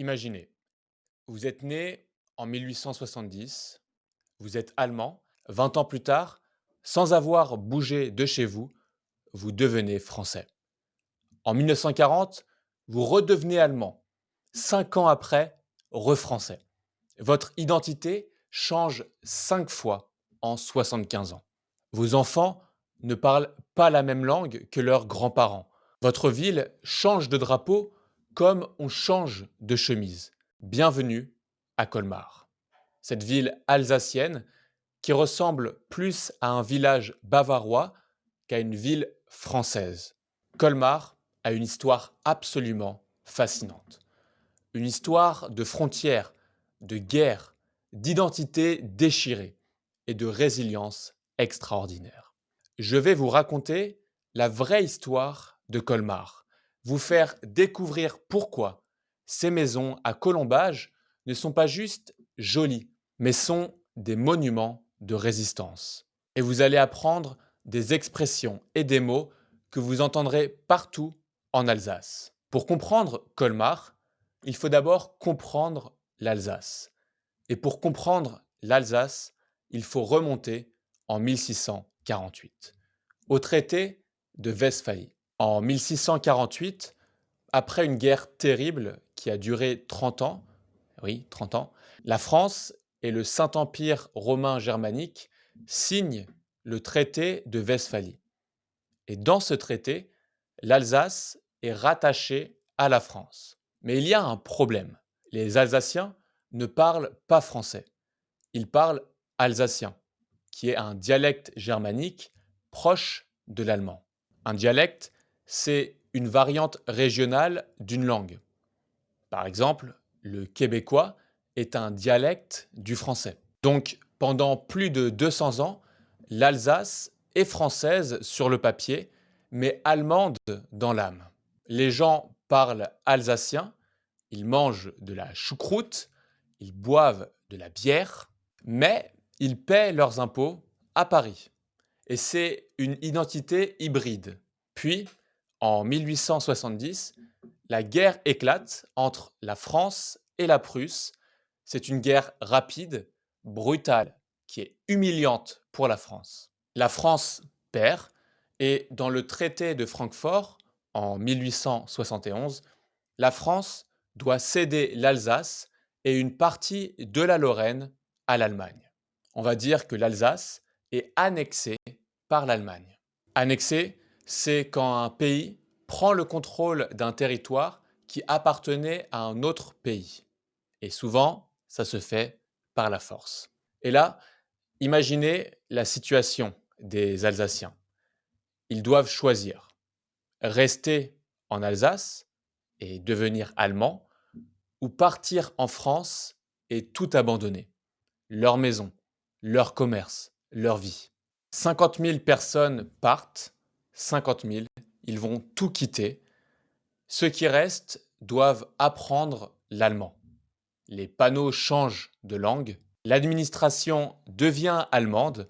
Imaginez, vous êtes né en 1870, vous êtes allemand, 20 ans plus tard, sans avoir bougé de chez vous, vous devenez français. En 1940, vous redevenez allemand. 5 ans après, refrançais. Votre identité change 5 fois en 75 ans. Vos enfants ne parlent pas la même langue que leurs grands-parents. Votre ville change de drapeau comme on change de chemise. Bienvenue à Colmar. Cette ville alsacienne qui ressemble plus à un village bavarois qu'à une ville française. Colmar a une histoire absolument fascinante. Une histoire de frontières, de guerres, d'identité déchirée et de résilience extraordinaire. Je vais vous raconter la vraie histoire de Colmar, vous faire découvrir pourquoi ces maisons à colombage ne sont pas juste jolies, mais sont des monuments de résistance. Et vous allez apprendre des expressions et des mots que vous entendrez partout en Alsace. Pour comprendre Colmar, il faut d'abord comprendre l'Alsace. Et pour comprendre l'Alsace, il faut remonter en 1648, au traité de Westphalie. En 1648, après une guerre terrible qui a duré 30 ans, oui, 30 ans, la France et le Saint-Empire romain germanique signent le traité de Westphalie. Et dans ce traité, l'Alsace est rattachée à la France. Mais il y a un problème. Les Alsaciens ne parlent pas français. Ils parlent alsacien, qui est un dialecte germanique proche de l'allemand. Un dialecte, c'est une variante régionale d'une langue. Par exemple, le québécois est un dialecte du français. Donc, pendant plus de 200 ans, l'Alsace est française sur le papier, mais allemande dans l'âme. Les gens parlent alsacien, ils mangent de la choucroute, ils boivent de la bière, mais ils paient leurs impôts à Paris. Et c'est une identité hybride. Puis, en 1870, la guerre éclate entre la France et la Prusse. C'est une guerre rapide, brutale, qui est humiliante pour la France. La France perd et dans le traité de Francfort, en 1871, la France doit céder l'Alsace et une partie de la Lorraine à l'Allemagne. On va dire que l'Alsace est annexée par l'Allemagne. Annexée, c'est quand un pays prend le contrôle d'un territoire qui appartenait à un autre pays. Et souvent, ça se fait par la force. Et là, imaginez la situation des Alsaciens. Ils doivent choisir rester en Alsace et devenir allemands ou partir en France et tout abandonner. Leur maison, leur commerce, leur vie. 50 000 personnes partent, 50 000, ils vont tout quitter. Ceux qui restent doivent apprendre l'allemand. Les panneaux changent de langue, l'administration devient allemande,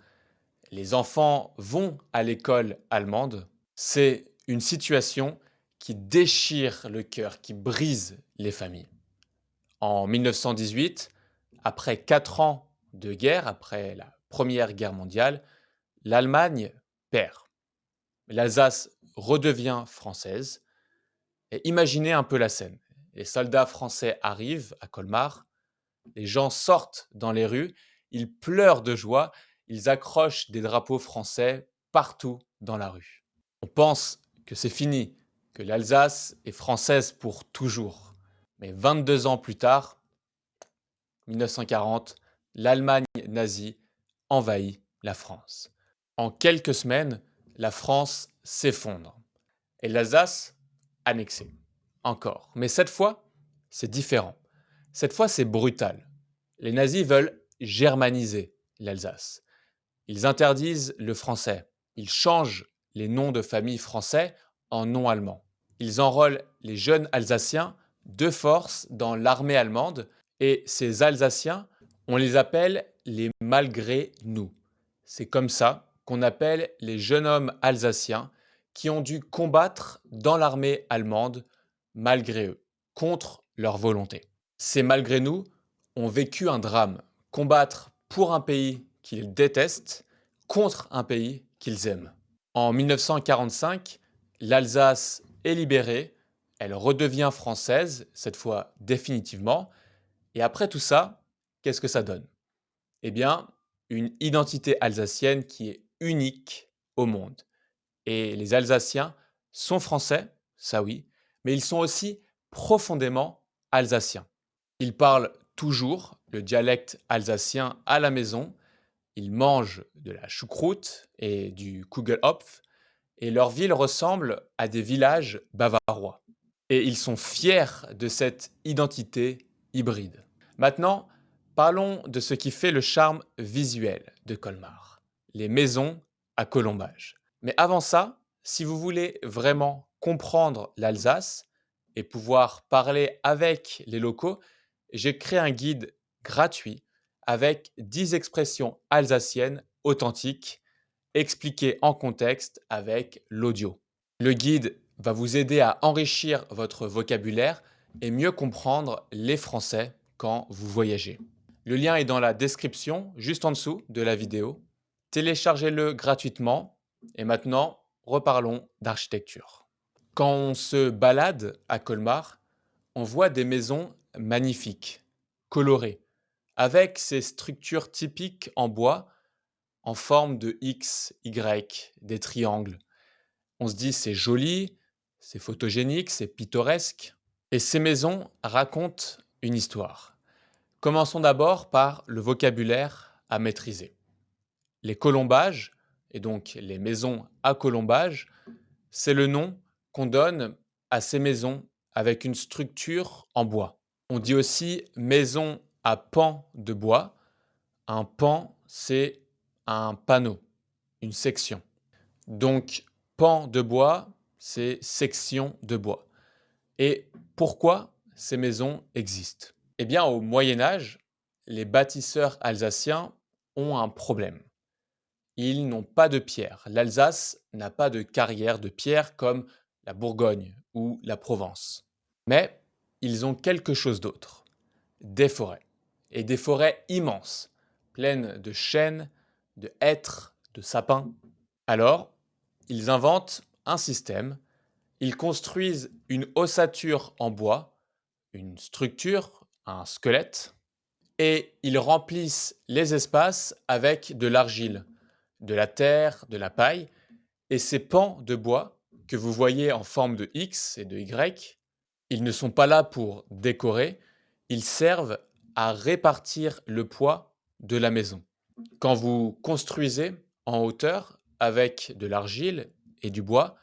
les enfants vont à l'école allemande. C'est une situation qui déchire le cœur, qui brise les familles. En 1918, après 4 ans de guerre, après la Première Guerre mondiale, l'Allemagne perd. L'Alsace redevient française. Et imaginez un peu la scène. Les soldats français arrivent à Colmar, les gens sortent dans les rues, ils pleurent de joie, ils accrochent des drapeaux français partout dans la rue. On pense que c'est fini, que l'Alsace est française pour toujours. Mais 22 ans plus tard, 1940, l'Allemagne nazie envahit la France. En quelques semaines, la France s'effondre et l'Alsace annexée. Encore. Mais cette fois, c'est différent. Cette fois, c'est brutal. Les nazis veulent germaniser l'Alsace. Ils interdisent le français. Ils changent les noms de famille français en noms allemands. Ils enrôlent les jeunes Alsaciens de force dans l'armée allemande et ces Alsaciens, on les appelle les malgré nous. C'est comme ça qu'on appelle les jeunes hommes alsaciens qui ont dû combattre dans l'armée allemande malgré eux, contre leur volonté. Ces malgré nous ont vécu un drame, combattre pour un pays qu'ils détestent contre un pays qu'ils aiment. En 1945, l'Alsace est libérée, elle redevient française, cette fois définitivement, et après tout ça, qu'est-ce que ça donne? Eh bien, une identité alsacienne qui est unique au monde. Et les Alsaciens sont français, ça oui, mais ils sont aussi profondément alsaciens. Ils parlent toujours le dialecte alsacien à la maison, ils mangent de la choucroute et du Kugelhopf, et leur ville ressemble à des villages bavarois. Et ils sont fiers de cette identité hybride. Maintenant, parlons de ce qui fait le charme visuel de Colmar, les maisons à colombage. Mais avant ça, si vous voulez vraiment comprendre l'Alsace et pouvoir parler avec les locaux, j'ai créé un guide gratuit avec 10 expressions alsaciennes authentiques expliquées en contexte avec l'audio. Le guide va vous aider à enrichir votre vocabulaire et mieux comprendre les Français quand vous voyagez. Le lien est dans la description, juste en dessous de la vidéo. Téléchargez-le gratuitement. Et maintenant, reparlons d'architecture. Quand on se balade à Colmar, on voit des maisons magnifiques, colorées, avec ces structures typiques en bois en forme de X, Y, des triangles. On se dit c'est joli, c'est photogénique, c'est pittoresque. Et ces maisons racontent une histoire. Commençons d'abord par le vocabulaire à maîtriser. Les colombages, et donc les maisons à colombage, c'est le nom qu'on donne à ces maisons avec une structure en bois. On dit aussi maison à pan de bois. Un pan, c'est un panneau, une section. Donc, pan de bois, c'est section de bois. Et pourquoi ces maisons existent? Eh bien, au Moyen Âge, les bâtisseurs alsaciens ont un problème. Ils n'ont pas de pierre. L'Alsace n'a pas de carrière de pierre comme la Bourgogne ou la Provence. Mais ils ont quelque chose d'autre, des forêts. Et des forêts immenses, pleines de chênes, de hêtres, de sapins. Alors, ils inventent un système. Ils construisent une ossature en bois, une structure, un squelette, et ils remplissent les espaces avec de l'argile, de la terre, de la paille, et ces pans de bois que vous voyez en forme de X et de Y, ils ne sont pas là pour décorer, ils servent à répartir le poids de la maison. Quand vous construisez en hauteur avec de l'argile et du bois,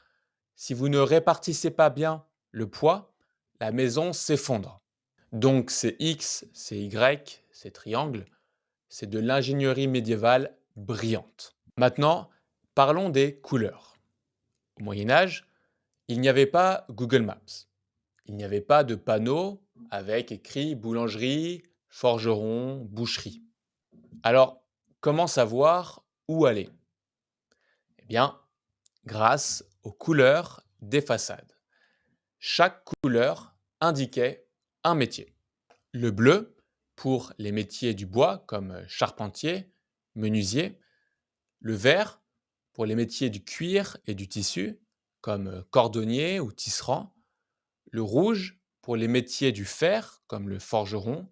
si vous ne répartissez pas bien le poids, la maison s'effondre. Donc c'est X, c'est Y, c'est triangle, c'est de l'ingénierie médiévale brillante. Maintenant, parlons des couleurs. Au Moyen Âge, il n'y avait pas Google Maps. Il n'y avait pas de panneau avec écrit boulangerie, forgeron, boucherie. Alors, comment savoir où aller? Eh bien, grâce aux couleurs des façades. Chaque couleur indiquait un métier. Le bleu pour les métiers du bois comme charpentier, menuisier. Le vert pour les métiers du cuir et du tissu comme cordonnier ou tisserand. Le rouge pour les métiers du fer comme le forgeron.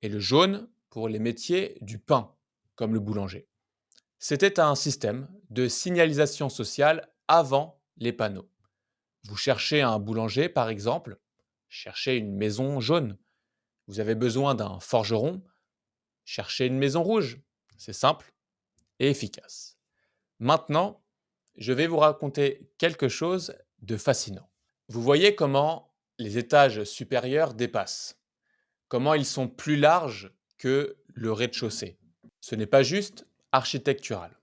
Et le jaune pour les métiers du pain comme le boulanger. C'était un système de signalisation sociale avant les panneaux. Vous cherchez un boulanger, par exemple, cherchez une maison jaune. Vous avez besoin d'un forgeron, cherchez une maison rouge. C'est simple et efficace. Maintenant, je vais vous raconter quelque chose de fascinant. Vous voyez comment les étages supérieurs dépassent, comment ils sont plus larges que le rez-de-chaussée. Ce n'est pas juste architectural,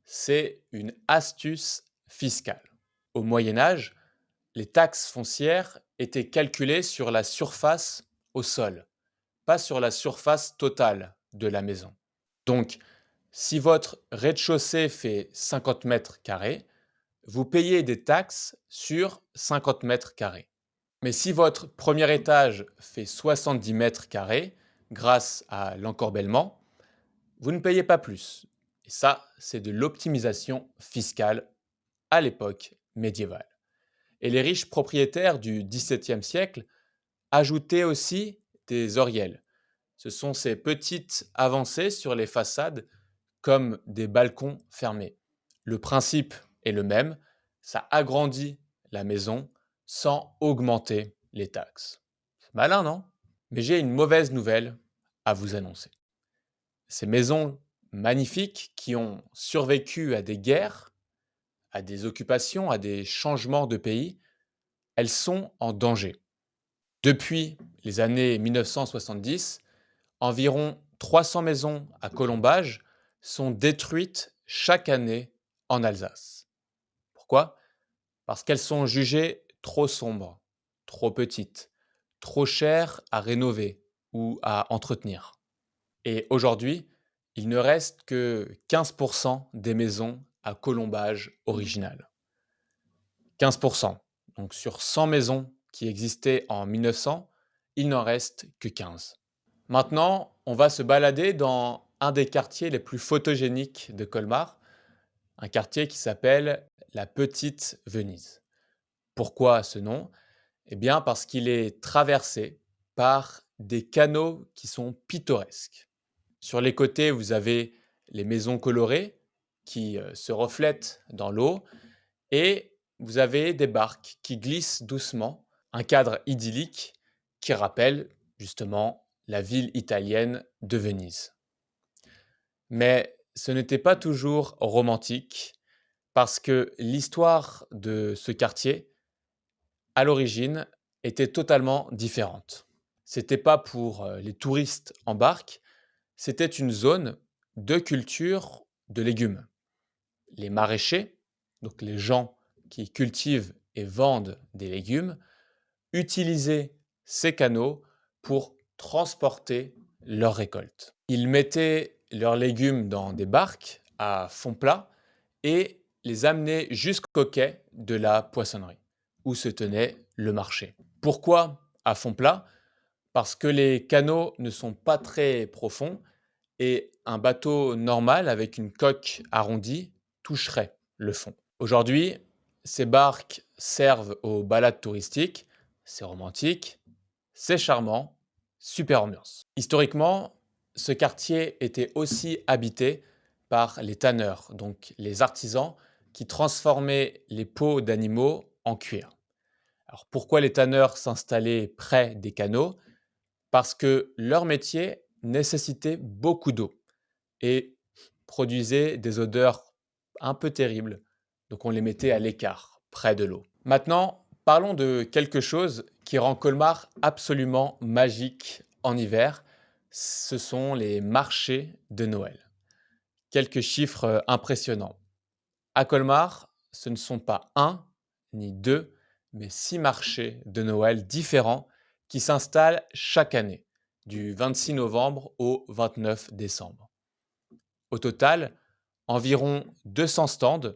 c'est une astuce fiscale. Au Moyen Âge, les taxes foncières étaient calculées sur la surface au sol, pas sur la surface totale de la maison. Donc, si votre rez-de-chaussée fait 50 mètres carrés, vous payez des taxes sur 50 mètres carrés. Mais si votre premier étage fait 70 mètres carrés, grâce à l'encorbellement, vous ne payez pas plus. Et ça, c'est de l'optimisation fiscale à l'époque médiévale. Et les riches propriétaires du XVIIe siècle ajoutaient aussi des oriels. Ce sont ces petites avancées sur les façades comme des balcons fermés. Le principe est le même, ça agrandit la maison sans augmenter les taxes. C'est malin, non? Mais j'ai une mauvaise nouvelle à vous annoncer. Ces maisons magnifiques qui ont survécu à des guerres, à des occupations, à des changements de pays, elles sont en danger. Depuis les années 1970, environ 300 maisons à colombage sont détruites chaque année en Alsace. Pourquoi? Parce qu'elles sont jugées trop sombres, trop petites, trop chères à rénover ou à entretenir. Et aujourd'hui, il ne reste que 15% des maisons à colombage original. 15%. Donc sur 100 maisons qui existaient en 1900, il n'en reste que 15. Maintenant, on va se balader dans un des quartiers les plus photogéniques de Colmar, un quartier qui s'appelle la Petite Venise. Pourquoi ce nom? Eh bien parce qu'il est traversé par des canaux qui sont pittoresques. Sur les côtés, vous avez les maisons colorées qui se reflètent dans l'eau et vous avez des barques qui glissent doucement, un cadre idyllique qui rappelle justement la ville italienne de Venise. Mais ce n'était pas toujours romantique parce que l'histoire de ce quartier, à l'origine, était totalement différente. C'était pas pour les touristes en barque, c'était une zone de culture de légumes. Les maraîchers, donc les gens qui cultivent et vendent des légumes, utilisaient ces canaux pour transporter leurs récoltes. Ils mettaient leurs légumes dans des barques à fond plat et les amenaient jusqu'au quai de la poissonnerie, où se tenait le marché. Pourquoi à fond plat? Parce que les canaux ne sont pas très profonds et un bateau normal avec une coque arrondie toucherait le fond. Aujourd'hui, ces barques servent aux balades touristiques, c'est romantique, c'est charmant, super ambiance. Historiquement, ce quartier était aussi habité par les tanneurs, donc les artisans qui transformaient les peaux d'animaux en cuir. Alors pourquoi les tanneurs s'installaient près des canaux? Parce que leur métier nécessitait beaucoup d'eau et produisait des odeurs un peu terribles. Donc on les mettait à l'écart, près de l'eau. Maintenant, parlons de quelque chose qui rend Colmar absolument magique en hiver. Ce sont les marchés de Noël. Quelques chiffres impressionnants. À Colmar, ce ne sont pas un ni deux, mais 6 marchés de Noël différents qui s'installent chaque année, du 26 novembre au 29 décembre. Au total, environ 200 stands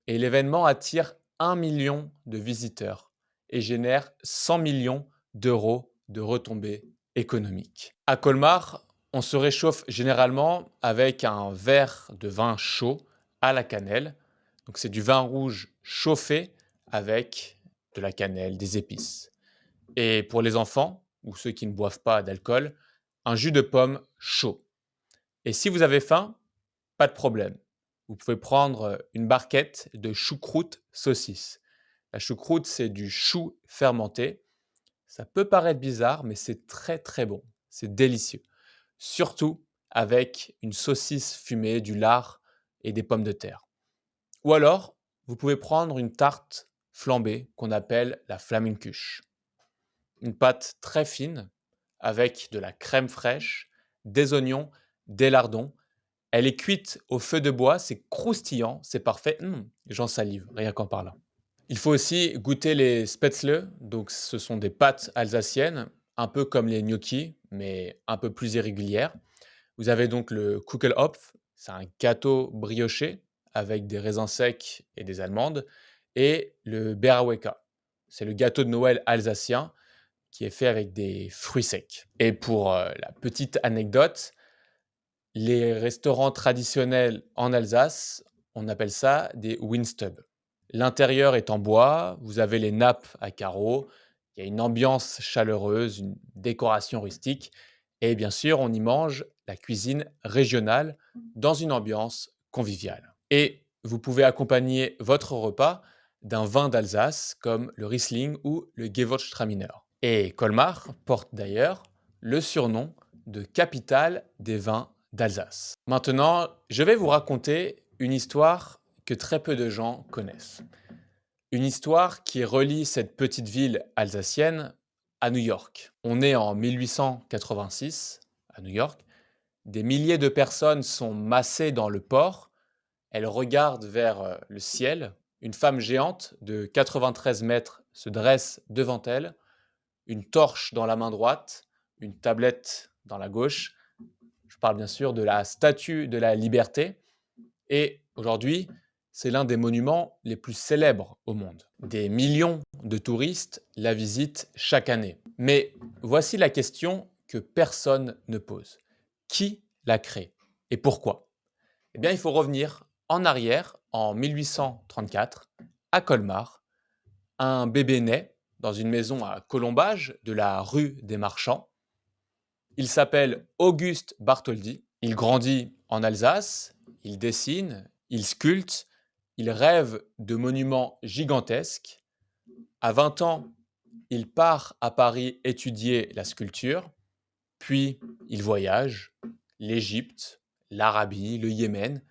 et l'événement attire 1 million de visiteurs et génère 100 millions d'euros de retombées économiques. À Colmar, on se réchauffe généralement avec un verre de vin chaud à la cannelle. Donc c'est du vin rouge chauffé avec de la cannelle, des épices. Et pour les enfants ou ceux qui ne boivent pas d'alcool, un jus de pomme chaud. Et si vous avez faim, pas de problème. Vous pouvez prendre une barquette de choucroute saucisse. La choucroute, c'est du chou fermenté. Ça peut paraître bizarre, mais c'est très très bon. C'est délicieux. Surtout avec une saucisse fumée, du lard et des pommes de terre. Ou alors, vous pouvez prendre une tarte flambée qu'on appelle la flammekuche. Une pâte très fine avec de la crème fraîche, des oignons, des lardons. Elle est cuite au feu de bois, c'est croustillant, c'est parfait. J'en salive, rien qu'en parlant. Il faut aussi goûter les spätzle, donc ce sont des pâtes alsaciennes, un peu comme les gnocchis, mais un peu plus irrégulières. Vous avez donc le Kugelhopf, c'est un gâteau brioché avec des raisins secs et des amandes, et le Beraweka. c'est le gâteau de Noël alsacien qui est fait avec des fruits secs. Et pour la petite anecdote, les restaurants traditionnels en Alsace, on appelle ça des Winstub. L'intérieur est en bois, vous avez les nappes à carreaux, il y a une ambiance chaleureuse, une décoration rustique et bien sûr, on y mange la cuisine régionale dans une ambiance conviviale. Et vous pouvez accompagner votre repas d'un vin d'Alsace comme le Riesling ou le Gewürztraminer. Et Colmar porte d'ailleurs le surnom de capitale des vins d'Alsace. Maintenant, je vais vous raconter une histoire que très peu de gens connaissent. Une histoire qui relie cette petite ville alsacienne à New York. On est en 1886 à New York. Des milliers de personnes sont massées dans le port. Elles regardent vers le ciel. Une femme géante de 93 mètres se dresse devant elle, une torche dans la main droite, une tablette dans la gauche. Je parle bien sûr de la Statue de la Liberté. Et aujourd'hui, c'est l'un des monuments les plus célèbres au monde. Des millions de touristes la visitent chaque année. Mais voici la question que personne ne pose. Qui l'a créée et pourquoi? Eh bien, il faut revenir en arrière, en 1834, à Colmar. Un bébé naît dans une maison à Colombage de la rue des Marchands. Il s'appelle Auguste Bartholdi. Il grandit en Alsace, il dessine, il sculpte, il rêve de monuments gigantesques. À 20 ans, il part à Paris étudier la sculpture, puis il voyage, l'Égypte, l'Arabie, le Yémen.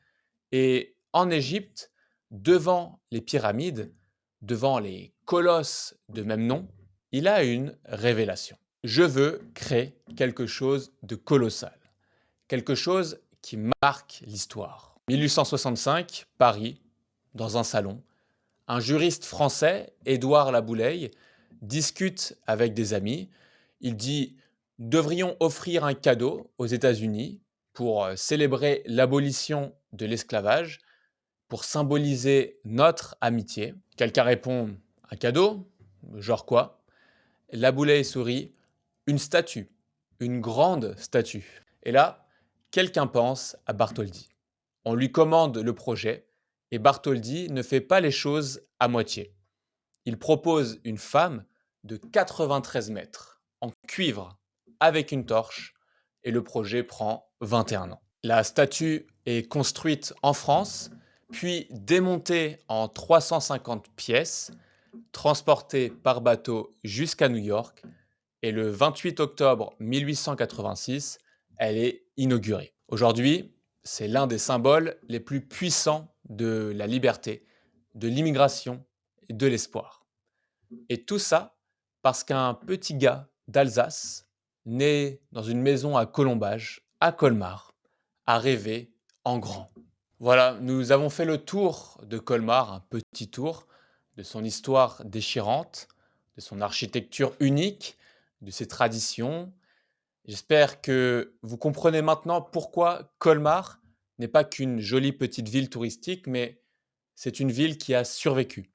Et en Égypte, devant les pyramides, devant les colosses de même nom, il a une révélation. Je veux créer quelque chose de colossal, quelque chose qui marque l'histoire. 1865, Paris, dans un salon, un juriste français, Édouard Laboulaye, discute avec des amis. Il dit: devrions offrir un cadeau aux États-Unis pour célébrer l'abolition de l'esclavage, pour symboliser notre amitié. Quelqu'un répond: un cadeau? Genre quoi? Laboulaye sourit: une statue, une grande statue. Et là, quelqu'un pense à Bartholdi. On lui commande le projet et Bartholdi ne fait pas les choses à moitié. Il propose une femme de 93 mètres, en cuivre, avec une torche, et le projet prend 21 ans. La statue est construite en France, puis démontée en 350 pièces, transportée par bateau jusqu'à New York, et le 28 octobre 1886, elle est inaugurée. Aujourd'hui, c'est l'un des symboles les plus puissants de la liberté, de l'immigration et de l'espoir. Et tout ça parce qu'un petit gars d'Alsace, né dans une maison à Colombage, à Colmar, a rêvé en grand. Voilà, nous avons fait le tour de Colmar, un petit tour de son histoire déchirante, de son architecture unique, de ses traditions. J'espère que vous comprenez maintenant pourquoi Colmar n'est pas qu'une jolie petite ville touristique, mais c'est une ville qui a survécu,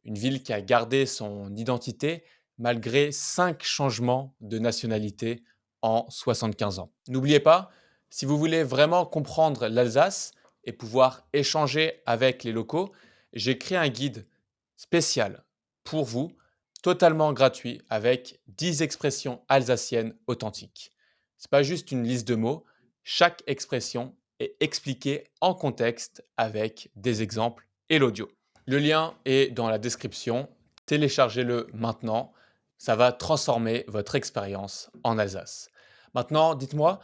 une ville qui a gardé son identité malgré 5 changements de nationalité en 75 ans. N'oubliez pas, si vous voulez vraiment comprendre l'Alsace et pouvoir échanger avec les locaux, j'ai créé un guide spécial pour vous, totalement gratuit, avec 10 expressions alsaciennes authentiques. Ce n'est pas juste une liste de mots, chaque expression est expliquée en contexte avec des exemples et l'audio. Le lien est dans la description. Téléchargez-le maintenant. Ça va transformer votre expérience en Alsace. Maintenant, dites-moi,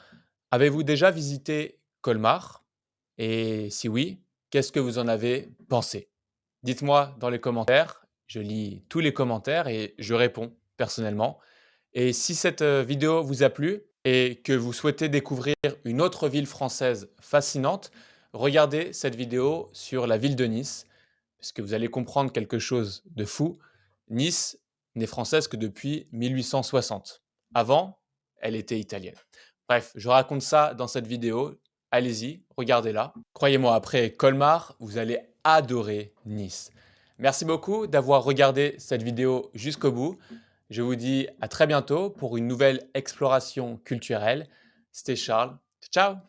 avez-vous déjà visité Colmar? Et si oui, qu'est-ce que vous en avez pensé? Dites-moi dans les commentaires. Je lis tous les commentaires et je réponds personnellement. Et si cette vidéo vous a plu et que vous souhaitez découvrir une autre ville française fascinante, regardez cette vidéo sur la ville de Nice, parce que vous allez comprendre quelque chose de fou. Nice n'est française que depuis 1860. Avant, elle était italienne. Bref, je raconte ça dans cette vidéo. Allez-y, regardez-la. Croyez-moi, après Colmar, vous allez adorer Nice. Merci beaucoup d'avoir regardé cette vidéo jusqu'au bout. Je vous dis à très bientôt pour une nouvelle exploration culturelle. C'était Charles. Ciao!